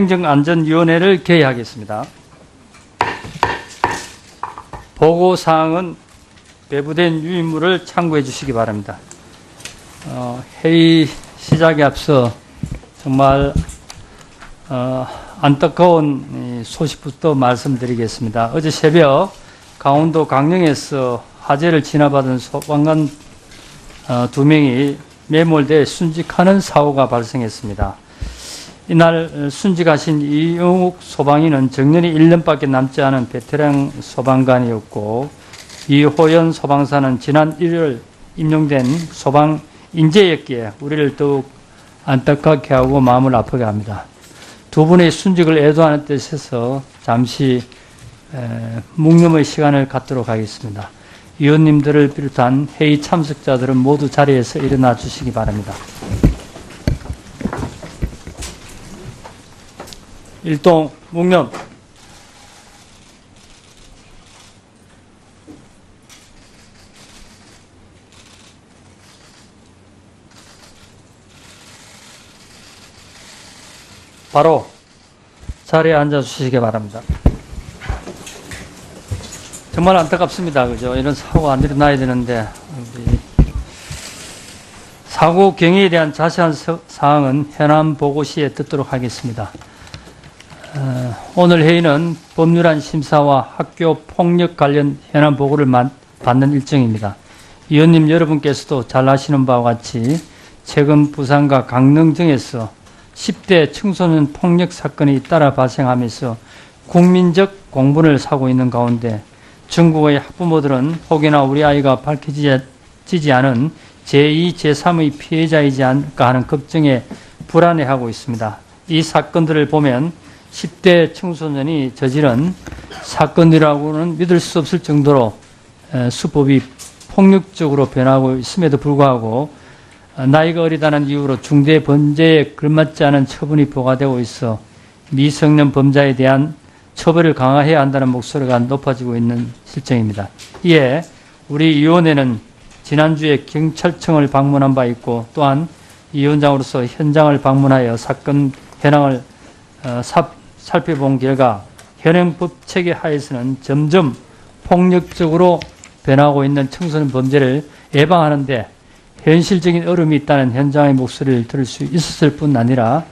행정안전위원회를 개의하겠습니다. 보고사항은 배부된 유인물을 참고해 주시기 바랍니다. 회의 시작에 앞서 정말 안타까운 소식부터 말씀드리겠습니다. 어제 새벽 강원도 강릉에서 화재를 진압받은 소방관 2명이 매몰돼 순직하는 사고가 발생했습니다. 이날 순직하신 이영욱 소방인은 정년이 1년밖에 남지 않은 베테랑 소방관이었고, 이호연 소방사는 지난 1월 임용된 소방 인재였기에 우리를 더욱 안타깝게 하고 마음을 아프게 합니다. 두 분의 순직을 애도하는 뜻에서 잠시 묵념의 시간을 갖도록 하겠습니다. 위원님들을 비롯한 회의 참석자들은 모두 자리에서 일어나 주시기 바랍니다. 일동 묵념. 바로 자리에 앉아 주시기 바랍니다. 정말 안타깝습니다. 그죠? 이런 사고가 안 일어나야 되는데, 사고 경위에 대한 자세한 사항은 현안 보고 시에 듣도록 하겠습니다. 오늘 회의는 법률안 심사와 학교 폭력 관련 현안 보고를 받는 일정입니다. 위원님 여러분께서도 잘 아시는 바와 같이 최근 부산과 강릉 등에서 10대 청소년 폭력 사건이 잇따라 발생하면서 국민적 공분을 사고 있는 가운데 전국의 학부모들은 혹여나 우리 아이가 밝혀지지 않은 제2, 제3의 피해자이지 않을까 하는 걱정에 불안해하고 있습니다. 이 사건들을 보면 10대 청소년이 저지른 사건이라고는 믿을 수 없을 정도로 수법이 폭력적으로 변하고 있음에도 불구하고 나이가 어리다는 이유로 중대 범죄에 걸맞지 않은 처분이 부과되고 있어 미성년 범죄에 대한 처벌을 강화해야 한다는 목소리가 높아지고 있는 실정입니다. 이에 우리 위원회는 지난주에 경찰청을 방문한 바 있고, 또한 위원장으로서 현장을 방문하여 사건 현황을 살펴본 결과 현행 법 체계 하에서는 점점 폭력적으로 변하고 있는 청소년 범죄를 예방하는 데 현실적인 어려움이 있다는 현장의 목소리를 들을 수 있었을 뿐 아니라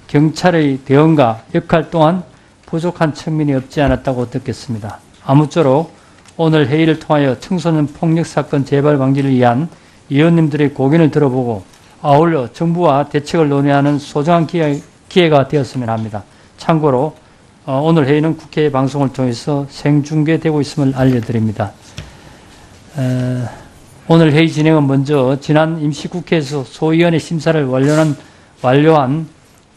경찰의 대응과 역할 또한 부족한 측면이 없지 않았다고 듣겠습니다. 아무쪼록 오늘 회의를 통하여 청소년 폭력 사건 재발 방지를 위한 위원님들의 고견을 들어보고 아울러 정부와 대책을 논의하는 소중한 기회가 되었으면 합니다. 참고로 오늘 회의는 국회 방송을 통해서 생중계되고 있음을 알려드립니다. 오늘 회의 진행은 먼저 지난 임시국회에서 소위원회 심사를 완료한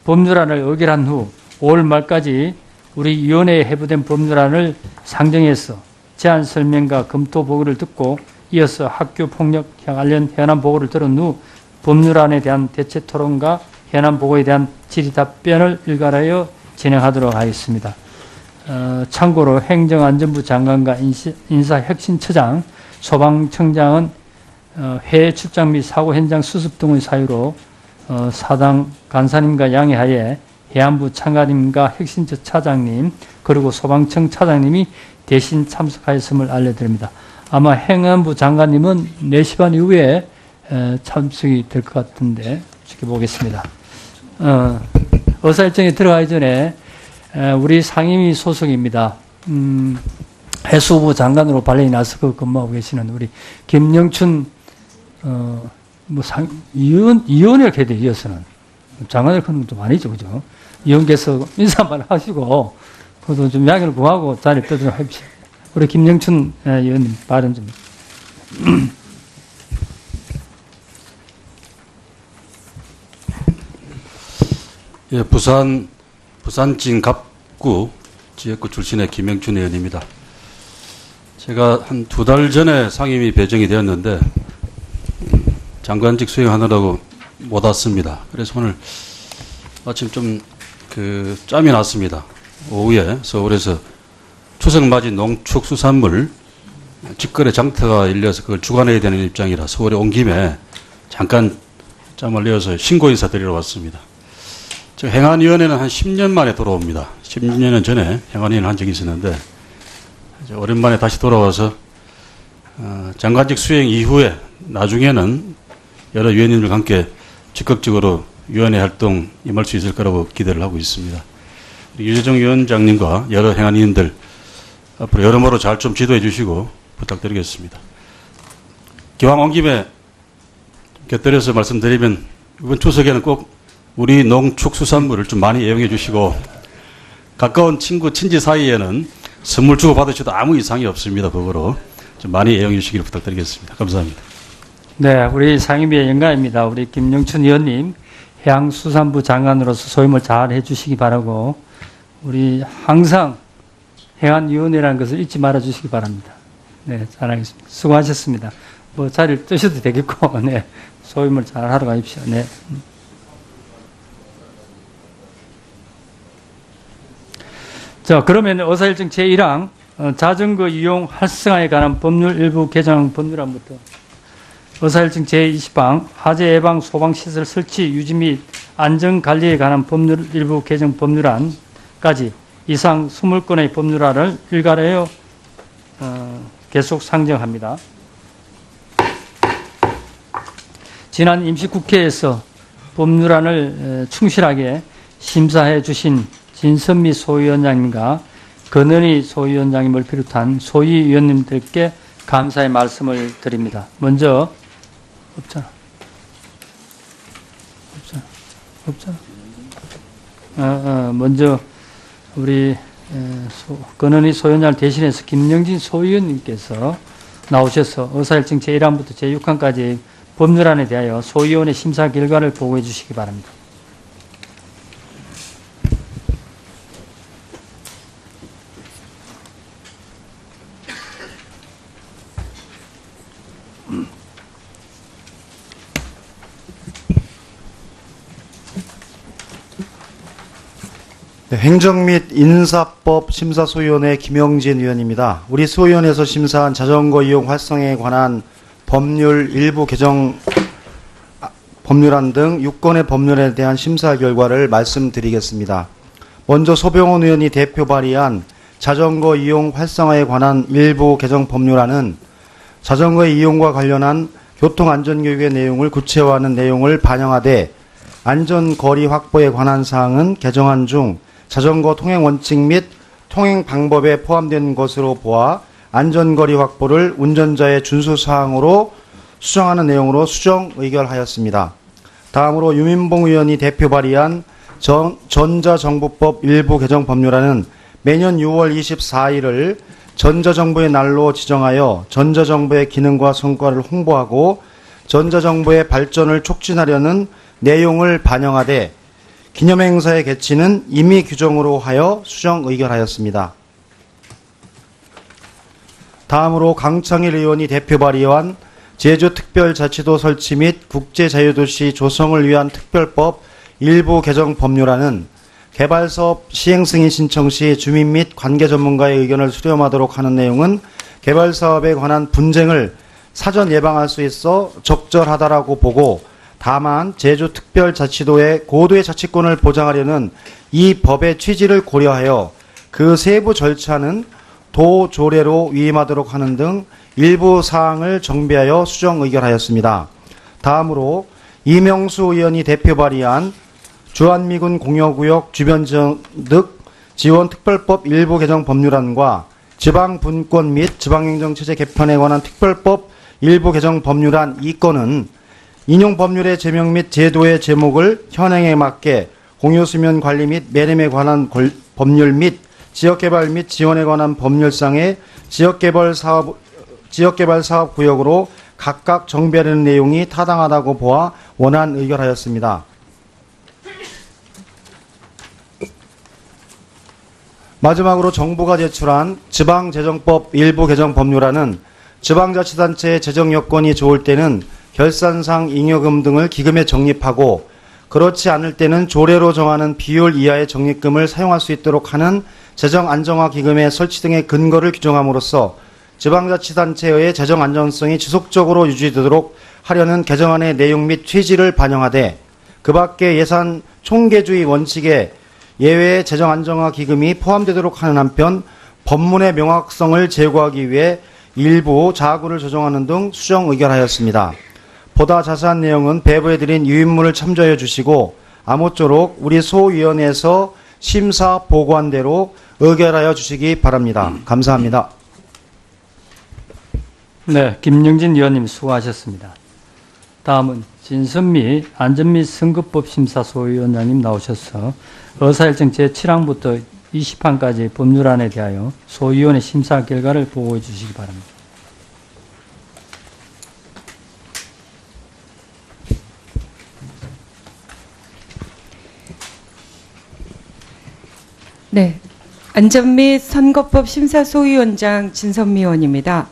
법률안을 의결한 후 5월 말까지 우리 위원회에 회부된 법률안을 상정해서 제안 설명과 검토 보고를 듣고 이어서 학교 폭력 관련 현안 보고를 들은 후 법률안에 대한 대체 토론과 현안 보고에 대한 질의 답변을 일괄하여 진행하도록 하겠습니다. 참고로 행정안전부 장관과 인사혁신처장, 소방청장은 해외 출장 및 사고 현장 수습 등의 사유로 사당 간사님과 양해하에 해안부 차관님과 혁신처 차장님 그리고 소방청 차장님이 대신 참석하였음을 알려드립니다. 아마 행안부 장관님은 4시 반 이후에 참석이 될 것 같은데 지켜보겠습니다. 의사일정에 들어가기 전에 우리 상임위 소속입니다. 해수부 장관으로 발령이 나서 근무하고 계시는 우리 김영춘 의원이라고 해야 돼요. 이어서는 장관을 하는 것도 아니죠, 그죠? 의원께서 인사만 하시고 그것도 좀 양해를 구하고 자리에 빼도록 합시다. 우리 김영춘 의원님 발언 좀. 예, 부산 진갑구 지역구 출신의 김영춘 의원입니다. 제가 한 2달 전에 상임위 배정이 되었는데 장관직 수행하느라고 못 왔습니다. 그래서 오늘 마침 좀 짬이 났습니다. 오후에 서울에서 추석맞이 농축수산물 직거래 장터가 열려서 그걸 주관해야 되는 입장이라 서울에 온 김에 잠깐 짬을 내어서 신고 인사 드리러 왔습니다. 저 행안위원회는 한 10년 만에 돌아옵니다. 10년 전에 행안위원회 한 적이 있었는데 이제 오랜만에 다시 돌아와서 장관직 수행 이후에 나중에는 여러 위원님들과 함께 적극적으로 위원회 활동 임할 수 있을 거라고 기대를 하고 있습니다. 유재정 위원장님과 여러 행안위원들 앞으로 여러모로 잘 좀 지도해 주시고 부탁드리겠습니다. 기왕 온 김에 곁들여서 말씀드리면 이번 추석에는 꼭 우리 농축수산물을 좀 많이 애용해 주시고 가까운 친구, 친지 사이에는 선물 주고 받으셔도 아무 이상이 없습니다. 그거로 좀 많이 애용해 주시기를 부탁드리겠습니다. 감사합니다. 네, 우리 상임위의 영광입니다. 우리 김영춘 의원님 해양수산부 장관으로서 소임을 잘 해주시기 바라고 우리 항상 해안위원회라는 것을 잊지 말아 주시기 바랍니다. 네, 잘하겠습니다. 수고하셨습니다. 뭐 자리를 뜨셔도 되겠고, 네, 소임을 잘 하러 가십시오. 네. 자, 그러면 의사일정 제1항 자전거 이용 활성화에 관한 법률 일부 개정 법률안부터 의사일정 제20항 화재 예방 소방시설 설치 유지 및 안전관리에 관한 법률 일부 개정 법률안까지 이상 20건의 법률안을 일괄하여 계속 상정합니다. 지난 임시국회에서 법률안을 충실하게 심사해 주신 진선미 소위원장님과 권은희 소위원장님을 비롯한 소위위원님들께 감사의 말씀을 드립니다. 먼저 먼저 우리 권은희 소위원장을 대신해서 김영진 소위원님께서 나오셔서 의사일정 제1항부터 제6항까지 법률안에 대하여 소위원의 심사 결과를 보고해 주시기 바랍니다. 네, 행정 및 인사법 심사소위원회 김영진 위원입니다. 우리 소위원회에서 심사한 자전거 이용 활성화에 관한 법률 일부 개정 법률안 등 6건의 법률에 대한 심사 결과를 말씀드리겠습니다. 먼저 소병원 의원이 대표 발의한 자전거 이용 활성화에 관한 일부 개정 법률안은 자전거의 이용과 관련한 교통안전교육의 내용을 구체화하는 내용을 반영하되 안전거리 확보에 관한 사항은 개정안 중 자전거 통행 원칙 및 통행 방법에 포함된 것으로 보아 안전거리 확보를 운전자의 준수 사항으로 수정하는 내용으로 수정 의결하였습니다. 다음으로 유민봉 의원이 대표 발의한 전자정부법 일부 개정 법률안은 매년 6월 24일을 전자정부의 날로 지정하여 전자정부의 기능과 성과를 홍보하고 전자정부의 발전을 촉진하려는 내용을 반영하되 기념행사의 개최는 임의 규정으로 하여 수정 의결하였습니다. 다음으로 강창일 의원이 대표 발의한 제주특별자치도 설치 및 국제자유도시 조성을 위한 특별법 일부 개정 법률안은 개발사업 시행승인 신청 시 주민 및 관계 전문가의 의견을 수렴하도록 하는 내용은 개발사업에 관한 분쟁을 사전 예방할 수 있어 적절하다라고 보고 다만 제주특별자치도의 고도의 자치권을 보장하려는 이 법의 취지를 고려하여 그 세부 절차는 도조례로 위임하도록 하는 등 일부 사항을 정비하여 수정 의결하였습니다. 다음으로 이명수 의원이 대표 발의한 주한미군 공여구역 주변지역 지원특별법 일부 개정 법률안과 지방분권 및 지방행정체제 개편에 관한 특별법 일부 개정 법률안 2건은 인용 법률의 제명 및 제도의 제목을 현행에 맞게 공유수면 관리 및 매림에 관한 법률 및 지역개발 및 지원에 관한 법률상의 지역개발 사업 구역으로 각각 정비하는 내용이 타당하다고 보아 원안 의결하였습니다. 마지막으로 정부가 제출한 지방재정법 일부 개정 법률안은 지방자치단체의 재정 여건이 좋을 때는 결산상 잉여금 등을 기금에 적립하고 그렇지 않을 때는 조례로 정하는 비율 이하의 적립금을 사용할 수 있도록 하는 재정 안정화 기금의 설치 등의 근거를 규정함으로써 지방자치단체의 재정 안정성이 지속적으로 유지되도록 하려는 개정안의 내용 및 취지를 반영하되 그 밖에 예산 총계주의 원칙에 예외 재정 안정화 기금이 포함되도록 하는 한편 법문의 명확성을 제고하기 위해 일부 자구를 조정하는 등 수정 의결하였습니다. 보다 자세한 내용은 배부해드린 유인문을 참조해 주시고 아무쪼록 우리 소위원회에서 심사 보고한 대로 의결하여 주시기 바랍니다. 감사합니다. 네, 김영진 의원님 수고하셨습니다. 다음은 진선미 안전및 선거법 심사 소위원장님 나오셔서 의사일정 제7항부터 20항까지 법률안에 대하여 소위원회 심사 결과를 보고해 주시기 바랍니다. 네, 안전 및 선거법 심사 소위원장 진선미 의원입니다.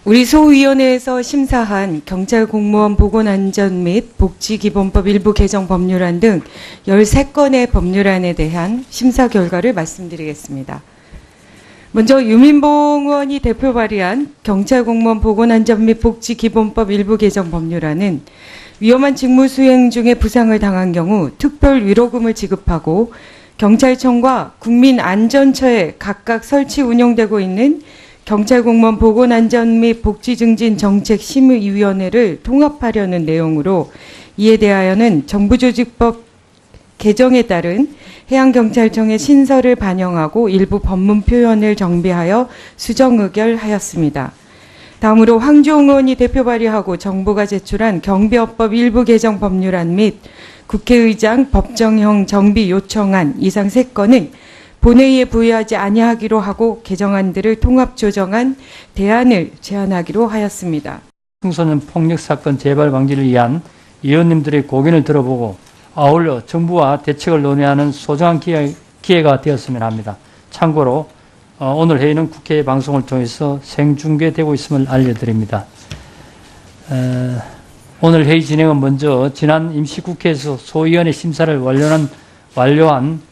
우리 소위원회에서 심사한 경찰 공무원 보건안전 및 복지기본법 일부 개정 법률안 등 13건의 법률안에 대한 심사 결과를 말씀드리겠습니다. 먼저 유민봉 의원이 대표 발의한 경찰 공무원 보건안전 및 복지기본법 일부 개정 법률안은 위험한 직무 수행 중에 부상을 당한 경우 특별 위로금을 지급하고 경찰청과 국민안전처에 각각 설치 운영되고 있는 경찰공무원 보건안전 및 복지증진정책심의위원회를 통합하려는 내용으로 이에 대하여는 정부조직법 개정에 따른 해양경찰청의 신설을 반영하고 일부 법문 표현을 정비하여 수정 의결하였습니다. 다음으로 황주홍 의원이 대표 발의하고 정부가 제출한 경비업법 일부 개정 법률안 및 국회의장 법정형 정비 요청안 이상 3건은 본회의에 부의하지 아니하기로 하고 개정안들을 통합 조정한 대안을 제안하기로 하였습니다. 청소년 폭력 사건 재발 방지를 위한 의원님들의 고견을 들어보고 아울러 정부와 대책을 논의하는 소중한 기회가 되었으면 합니다. 참고로 오늘 회의는 국회 방송을 통해서 생중계되고 있음을 알려드립니다. 오늘 회의 진행은 먼저 지난 임시국회에서 소위원회 심사를 완료한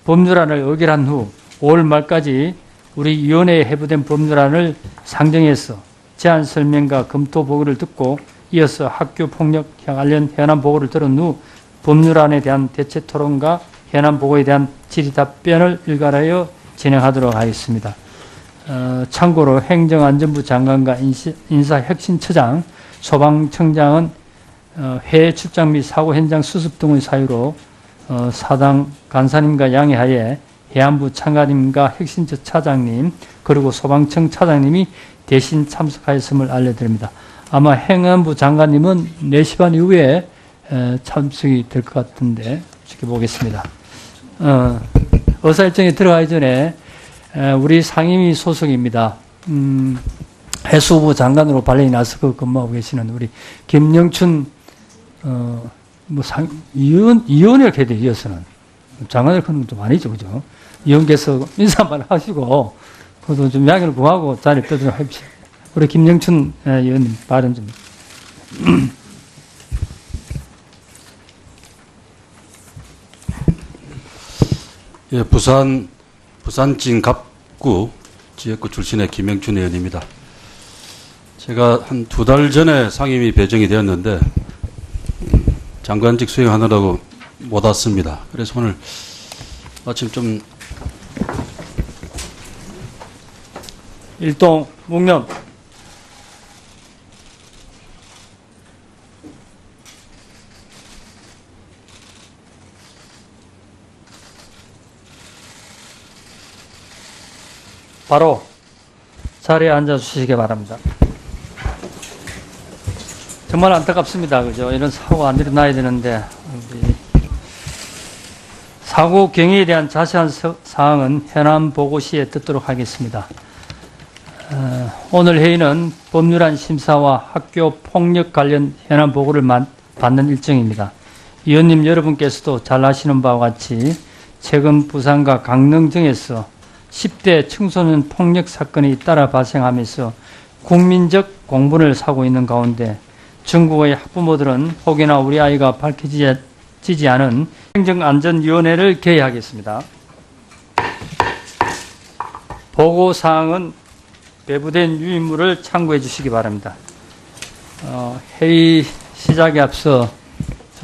법률안을 의결한 후 5월 말까지 우리 위원회에 회부된 법률안을 상정해서 제안 설명과 검토 보고를 듣고 이어서 학교 폭력 관련 현안 보고를 들은 후 법률안에 대한 대체 토론과 현안 보고에 대한 질의 답변을 일괄하여 진행하도록 하겠습니다. 참고로 행정안전부 장관과 인사혁신처장, 소방청장은 해외 출장 및 사고 현장 수습 등의 사유로 사당 간사님과 양해하에 해안부 차관님과 혁신처 차장님 그리고 소방청 차장님이 대신 참석하였음을 알려드립니다. 아마 행안부 장관님은 4시 반 이후에 참석이 될 것 같은데 지켜보겠습니다. 의사일정에 들어가기 전에 우리 상임위 소속입니다. 해수부 장관으로 발령이 나서 근무하고 계시는 우리 김영춘 의원을 해야 돼, 이어서는. 장관을 하는 건 좀 아니죠, 그죠? 의원께서 인사 한번 하시고, 그것도 좀 이야기를 구하고 자리에 떠들어 합시다. 우리 김영춘 의원님 발언 좀. 예, 부산 진갑구 지역구 출신의 김영춘 의원입니다. 제가 한 2달 전에 상임위 배정이 되었는데, 장관직 수행하느라고 못 왔습니다. 그래서 오늘 마침 좀 일동 묵념. 바로 자리에 앉아 주시기 바랍니다. 정말 안타깝습니다. 그죠? 이런 사고가 안 일어나야 되는데, 사고 경위에 대한 자세한 사항은 현안 보고 시에 듣도록 하겠습니다. 오늘 회의는 법률안 심사와 학교 폭력 관련 현안 보고를 받는 일정입니다. 위원님 여러분께서도 잘 아시는 바와 같이 최근 부산과 강릉 등에서 10대 청소년 폭력 사건이 잇따라 발생하면서 국민적 공분을 사고 있는 가운데 전국의 학부모들은 혹여나 우리 아이가 밝혀지지 않은 행정안전위원회를 개의하겠습니다. 보고사항은 배부된 유인물을 참고해 주시기 바랍니다. 회의 시작에 앞서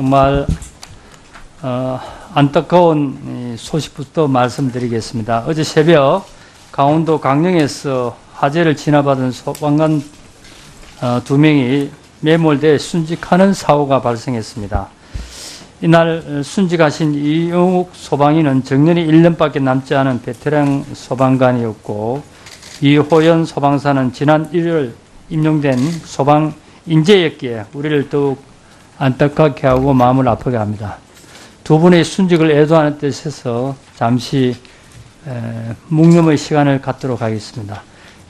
정말 안타까운 이 소식부터 말씀드리겠습니다. 어제 새벽 강원도 강릉에서 화재를 진압받은 소방관 2명이 매몰돼 순직하는 사고가 발생했습니다. 이날 순직하신 이영욱 소방인은 정년이 1년밖에 남지 않은 베테랑 소방관이었고, 이호연 소방사는 지난 1월 임용된 소방 인재였기에 우리를 더욱 안타깝게 하고 마음을 아프게 합니다. 두 분의 순직을 애도하는 뜻에서 잠시 묵념의 시간을 갖도록 하겠습니다.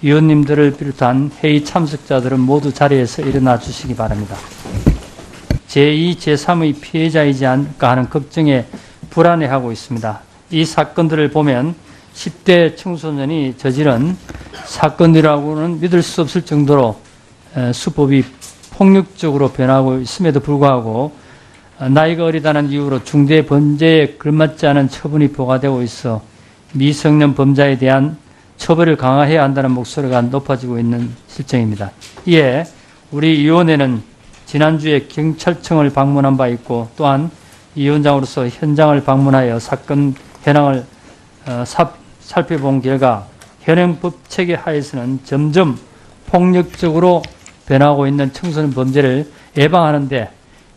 위원님들을 비롯한 회의 참석자들은 모두 자리에서 일어나 주시기 바랍니다. 제2, 제3의 피해자이지 않을까 하는 걱정에 불안해하고 있습니다. 이 사건들을 보면 10대 청소년이 저지른 사건이라고는 믿을 수 없을 정도로 수법이 폭력적으로 변하고 있음에도 불구하고 나이가 어리다는 이유로 중대 범죄에 걸맞지 않은 처분이 부과되고 있어 미성년 범자에 대한 처벌을 강화해야 한다는 목소리가 높아지고 있는 실정입니다. 이에 우리 위원회는 지난주에 경찰청을 방문한 바 있고, 또한 이 위원장으로서 현장을 방문하여 사건 현황을 살펴본 결과 현행 법 체계 하에서는 점점 폭력적으로 변하고 있는 청소년 범죄를 예방하는 데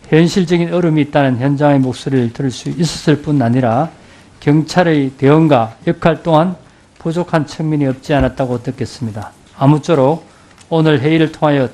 현실적인 어려움이 있다는 현장의 목소리를 들을 수 있었을 뿐 아니라 경찰의 대응과 역할 또한 부족한 측면이 없지 않았다고 느꼈습니다. 아무쪼록 오늘 회의를 통하여